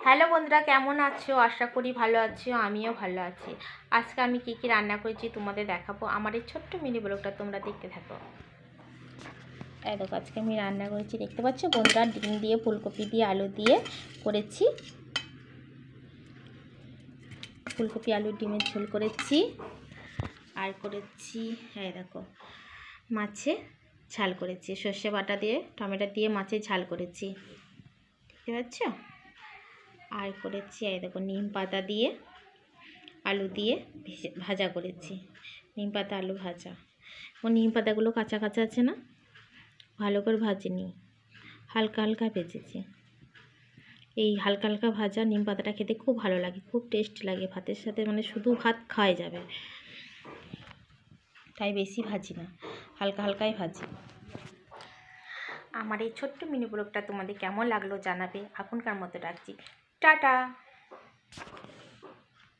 Hello বন্ধুরা, কেমন আছো? আশা করি ভালো আছো। আমিও ভালো আছি। আজকে আমি কি কি রান্না করেছি তোমাদের দেখাবো। আমার এই ছোট্ট মিনি ব্লগটা তোমরা দেখতে থাকো। এই দেখো, আজকে আমি রান্না করেছি, দেখতে পাচ্ছ বন্ধুরা, ডিম দিয়ে, ফুলকপি দিয়ে, আলু দিয়ে করেছি। ফুলকপি আলু ডিমের ঝোল করেছি। আর করেছি, এই দেখো, মাছে ঝাল করেছি, সর্ষে বাটা দিয়ে, টমেটো দিয়ে মাছের ঝাল করেছি, দেখতে পাচ্ছ। আর করেছি, এই দেখো, নিম পাতা দিয়ে আলু দিয়ে ভাজা করেছি। নিম পাতা আলু ভাজা। ও নিম পাতাগুলো কাঁচা কাঁচা আছে না, ভালো করে ভাজিনি, হালকা হালকা ভেজেছি। এই হালকা হালকা ভাজা নিম পাতাটা খেতে খুব ভালো লাগে, খুব টেস্ট লাগে ভাতের সাথে, মানে শুধু ভাত খাওয়া যাবে, তাই বেশি ভাজি না, হালকা হালকাই ভাজি। আমার এই ছোট্ট মিনি ব্লগটা তোমাদের কেমন লাগলো জানাবে। এখনকার মতো রাখছি, টাটা।